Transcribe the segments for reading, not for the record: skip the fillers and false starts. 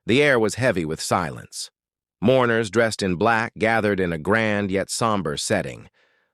The air was heavy with silence. Mourners dressed in black gathered in a grand yet somber setting.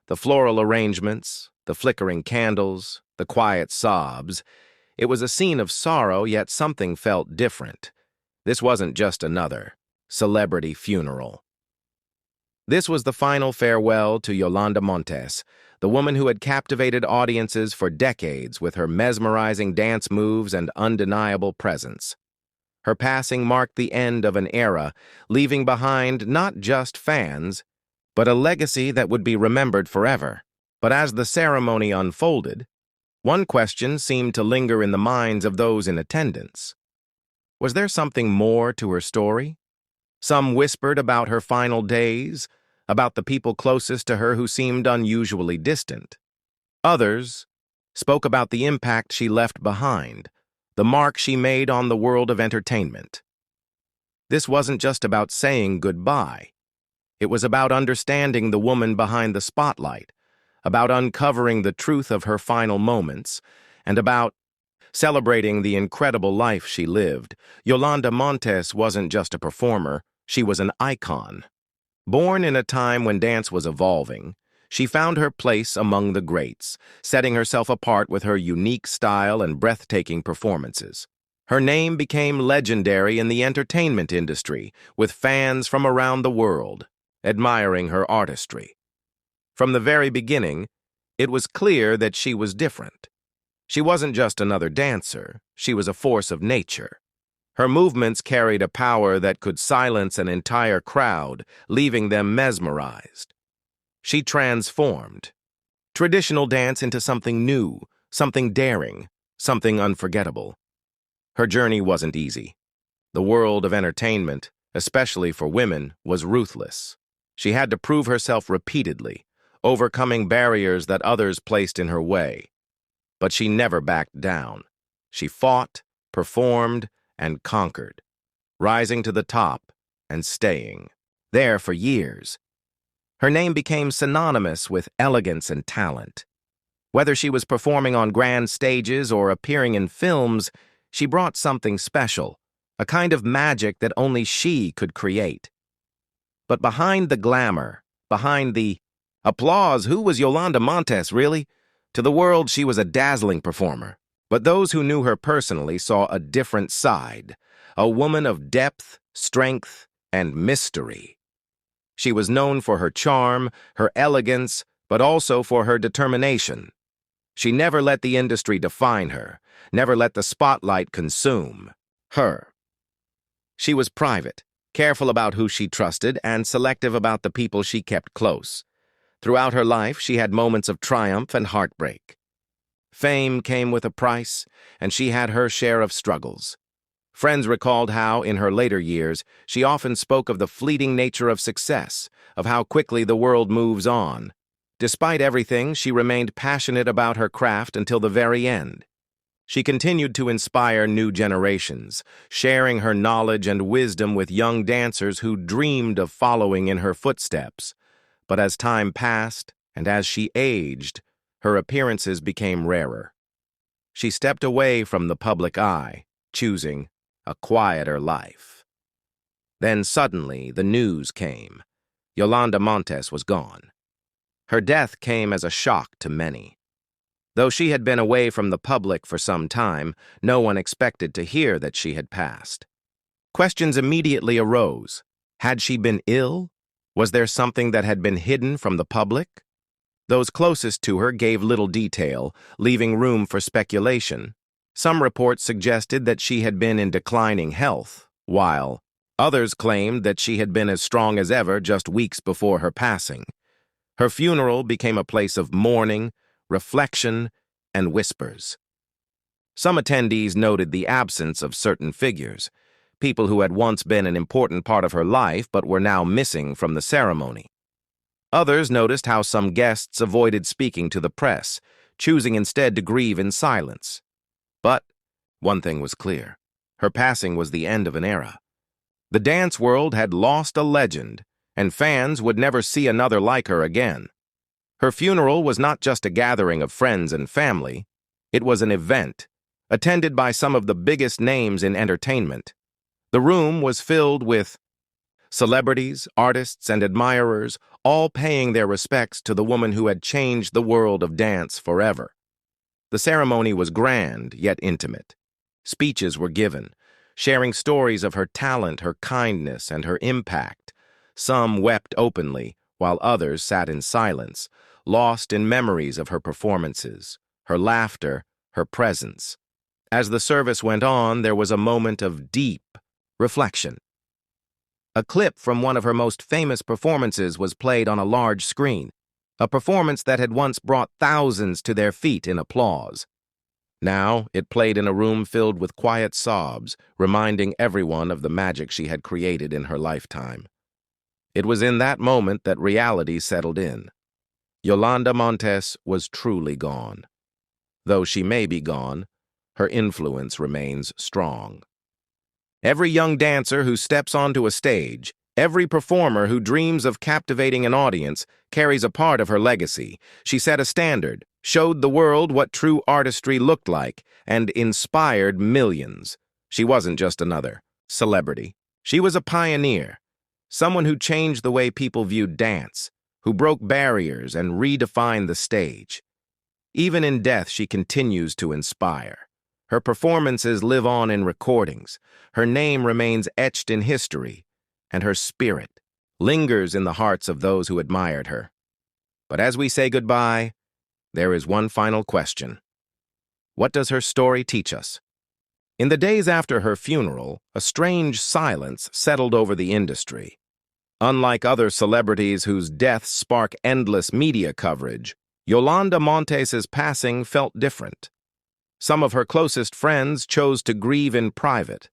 The floral arrangements, the flickering candles, the quiet sobs. It was a scene of sorrow, yet something felt different. This wasn't just another celebrity funeral. This was the final farewell to Yolanda Montes, the woman who had captivated audiences for decades with her mesmerizing dance moves and undeniable presence. Her passing marked the end of an era, leaving behind not just fans, but a legacy that would be remembered forever. But as the ceremony unfolded, one question seemed to linger in the minds of those in attendance. Was there something more to her story? Some whispered about her final days, about the people closest to her who seemed unusually distant. Others spoke about the impact she left behind, the mark she made on the world of entertainment. This wasn't just about saying goodbye. It was about understanding the woman behind the spotlight, about uncovering the truth of her final moments, and about celebrating the incredible life she lived. Yolanda Montes wasn't just a performer, she was an icon. Born in a time when dance was evolving, she found her place among the greats, setting herself apart with her unique style and breathtaking performances. Her name became legendary in the entertainment industry, with fans from around the world admiring her artistry. From the very beginning, it was clear that she was different. She wasn't just another dancer, she was a force of nature. Her movements carried a power that could silence an entire crowd, leaving them mesmerized. She transformed traditional dance into something new, something daring, something unforgettable. Her journey wasn't easy. The world of entertainment, especially for women, was ruthless. She had to prove herself repeatedly, overcoming barriers that others placed in her way. But she never backed down. She fought, performed, and conquered, rising to the top and staying there for years. Her name became synonymous with elegance and talent. Whether she was performing on grand stages or appearing in films, she brought something special, a kind of magic that only she could create. But behind the glamour, behind the applause, who was Yolanda Montes, really? To the world, she was a dazzling performer. But those who knew her personally saw a different side, a woman of depth, strength, and mystery. She was known for her charm, her elegance, but also for her determination. She never let the industry define her, never let the spotlight consume her. She was private, careful about who she trusted, and selective about the people she kept close. Throughout her life, she had moments of triumph and heartbreak. Fame came with a price, and she had her share of struggles. Friends recalled how, in her later years, she often spoke of the fleeting nature of success, of how quickly the world moves on. Despite everything, she remained passionate about her craft until the very end. She continued to inspire new generations, sharing her knowledge and wisdom with young dancers who dreamed of following in her footsteps. But as time passed, and as she aged, her appearances became rarer. She stepped away from the public eye, choosing a quieter life. Then suddenly the news came. Yolanda Montes was gone. Her death came as a shock to many. Though she had been away from the public for some time, no one expected to hear that she had passed. Questions immediately arose. Had she been ill? Was there something that had been hidden from the public? Those closest to her gave little detail, leaving room for speculation. Some reports suggested that she had been in declining health, while others claimed that she had been as strong as ever just weeks before her passing. Her funeral became a place of mourning, reflection, and whispers. Some attendees noted the absence of certain figures, people who had once been an important part of her life but were now missing from the ceremony. Others noticed how some guests avoided speaking to the press, choosing instead to grieve in silence. But one thing was clear. Her passing was the end of an era. The dance world had lost a legend, and fans would never see another like her again. Her funeral was not just a gathering of friends and family. It was an event, attended by some of the biggest names in entertainment. The room was filled with celebrities, artists, and admirers, all paying their respects to the woman who had changed the world of dance forever. The ceremony was grand, yet intimate. Speeches were given, sharing stories of her talent, her kindness, and her impact. Some wept openly, while others sat in silence, lost in memories of her performances, her laughter, her presence. As the service went on, there was a moment of deep reflection. A clip from one of her most famous performances was played on a large screen, a performance that had once brought thousands to their feet in applause. Now, it played in a room filled with quiet sobs, reminding everyone of the magic she had created in her lifetime. It was in that moment that reality settled in. Yolanda Montes was truly gone. Though she may be gone, her influence remains strong. Every young dancer who steps onto a stage, every performer who dreams of captivating an audience, carries a part of her legacy. She set a standard, showed the world what true artistry looked like, and inspired millions. She wasn't just another celebrity. She was a pioneer, someone who changed the way people viewed dance, who broke barriers and redefined the stage. Even in death, she continues to inspire. Her performances live on in recordings, her name remains etched in history, and her spirit lingers in the hearts of those who admired her. But as we say goodbye, there is one final question. What does her story teach us? In the days after her funeral, a strange silence settled over the industry. Unlike other celebrities whose deaths spark endless media coverage, Yolanda Montes' passing felt different. Some of her closest friends chose to grieve in private,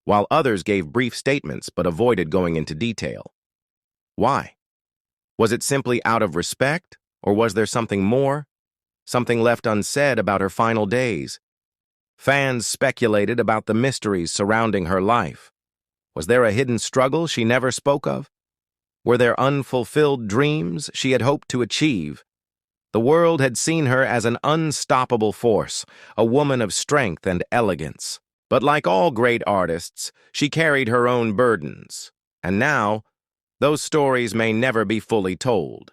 while others gave brief statements but avoided going into detail. Why? Was it simply out of respect, or was there something more? Something left unsaid about her final days? Fans speculated about the mysteries surrounding her life. Was there a hidden struggle she never spoke of? Were there unfulfilled dreams she had hoped to achieve? The world had seen her as an unstoppable force, a woman of strength and elegance. But like all great artists, she carried her own burdens. And now, those stories may never be fully told.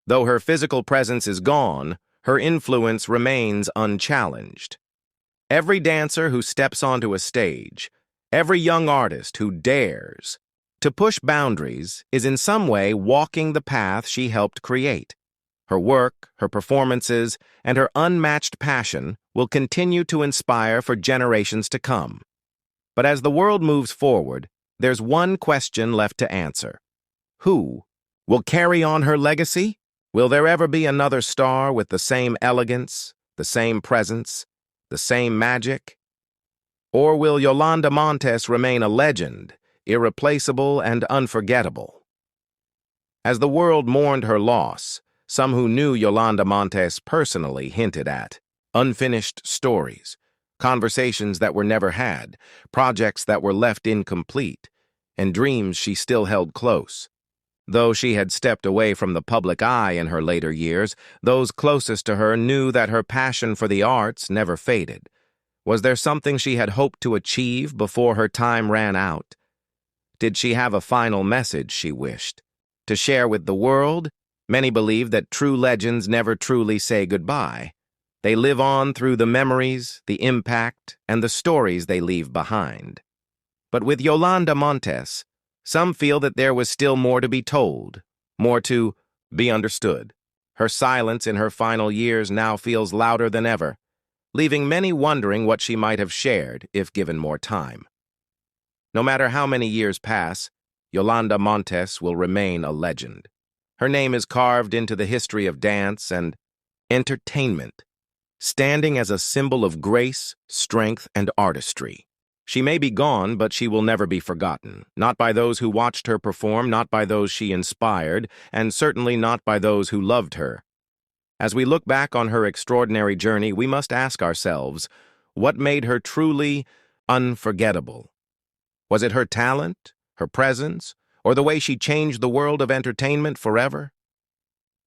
Though her physical presence is gone, her influence remains unchallenged. Every dancer who steps onto a stage, every young artist who dares to push boundaries is in some way walking the path she helped create. Her work, her performances, and her unmatched passion will continue to inspire for generations to come. But as the world moves forward, there's one question left to answer. Who will carry on her legacy? Will there ever be another star with the same elegance, the same presence, the same magic? Or will Yolanda Montes remain a legend, irreplaceable and unforgettable? As the world mourned her loss, some who knew Yolanda Montes personally hinted at unfinished stories, conversations that were never had, projects that were left incomplete, and dreams she still held close. Though she had stepped away from the public eye in her later years, those closest to her knew that her passion for the arts never faded. Was there something she had hoped to achieve before her time ran out? Did she have a final message she wished to share with the world? Many believe that true legends never truly say goodbye. They live on through the memories, the impact, and the stories they leave behind. But with Yolanda Montes, some feel that there was still more to be told, more to be understood. Her silence in her final years now feels louder than ever, leaving many wondering what she might have shared if given more time. No matter how many years pass, Yolanda Montes will remain a legend. Her name is carved into the history of dance and entertainment, standing as a symbol of grace, strength, and artistry. She may be gone, but she will never be forgotten, not by those who watched her perform, not by those she inspired, and certainly not by those who loved her. As we look back on her extraordinary journey, we must ask ourselves, what made her truly unforgettable? Was it her talent, her presence, or the way she changed the world of entertainment forever?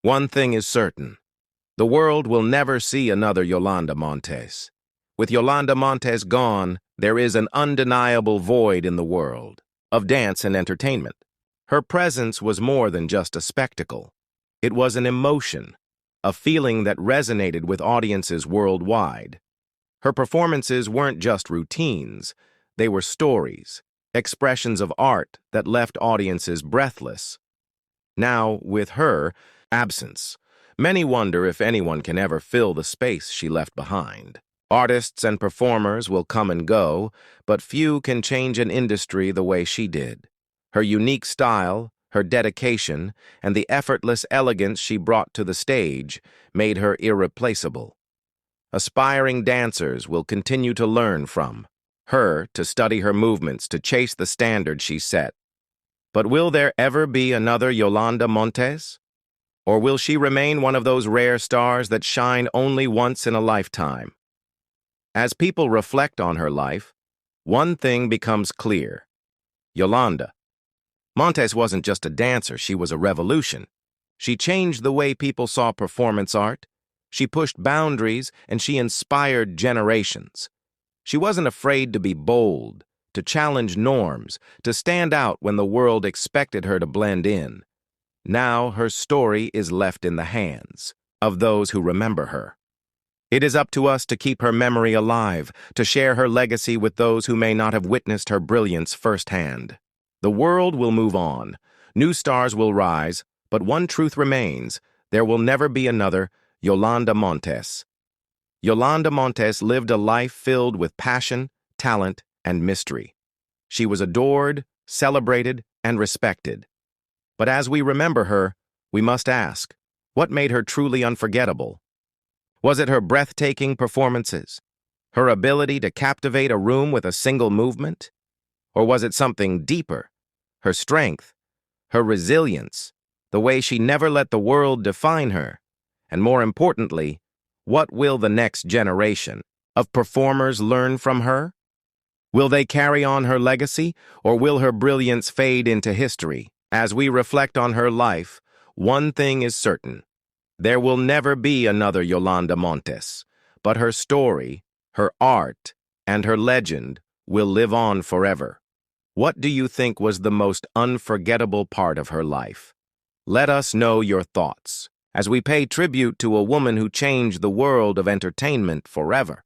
One thing is certain. The world will never see another Yolanda Montes. With Yolanda Montes gone, There is an undeniable void in the world of dance and entertainment. Her presence was more than just a spectacle. It was an emotion, a feeling that resonated with audiences worldwide. Her performances weren't just routines, they were stories, expressions of art that left audiences breathless. Now, with her absence, many wonder if anyone can ever fill the space she left behind. Artists and performers will come and go, but few can change an industry the way she did. Her unique style, her dedication, and the effortless elegance she brought to the stage made her irreplaceable. Aspiring dancers will continue to learn from her, to study her movements, to chase the standard she set. But will there ever be another Yolanda Montes? Or will she remain one of those rare stars that shine only once in a lifetime? As people reflect on her life, one thing becomes clear. Yolanda Montes wasn't just a dancer, she was a revolution. She changed the way people saw performance art. She pushed boundaries and she inspired generations. She wasn't afraid to be bold, to challenge norms, to stand out when the world expected her to blend in. Now her story is left in the hands of those who remember her. It is up to us to keep her memory alive, to share her legacy with those who may not have witnessed her brilliance firsthand. The world will move on, new stars will rise, but one truth remains: there will never be another Yolanda Montes. Yolanda Montes lived a life filled with passion, talent, and mystery. She was adored, celebrated, and respected. But as we remember her, we must ask, what made her truly unforgettable? Was it her breathtaking performances? Her ability to captivate a room with a single movement? Or was it something deeper? Her strength, her resilience, the way she never let the world define her? And more importantly, what will the next generation of performers learn from her? Will they carry on her legacy, or will her brilliance fade into history? As we reflect on her life, one thing is certain: there will never be another Yolanda Montes, but her story, her art, and her legend will live on forever. What do you think was the most unforgettable part of her life? Let us know your thoughts as we pay tribute to a woman who changed the world of entertainment forever.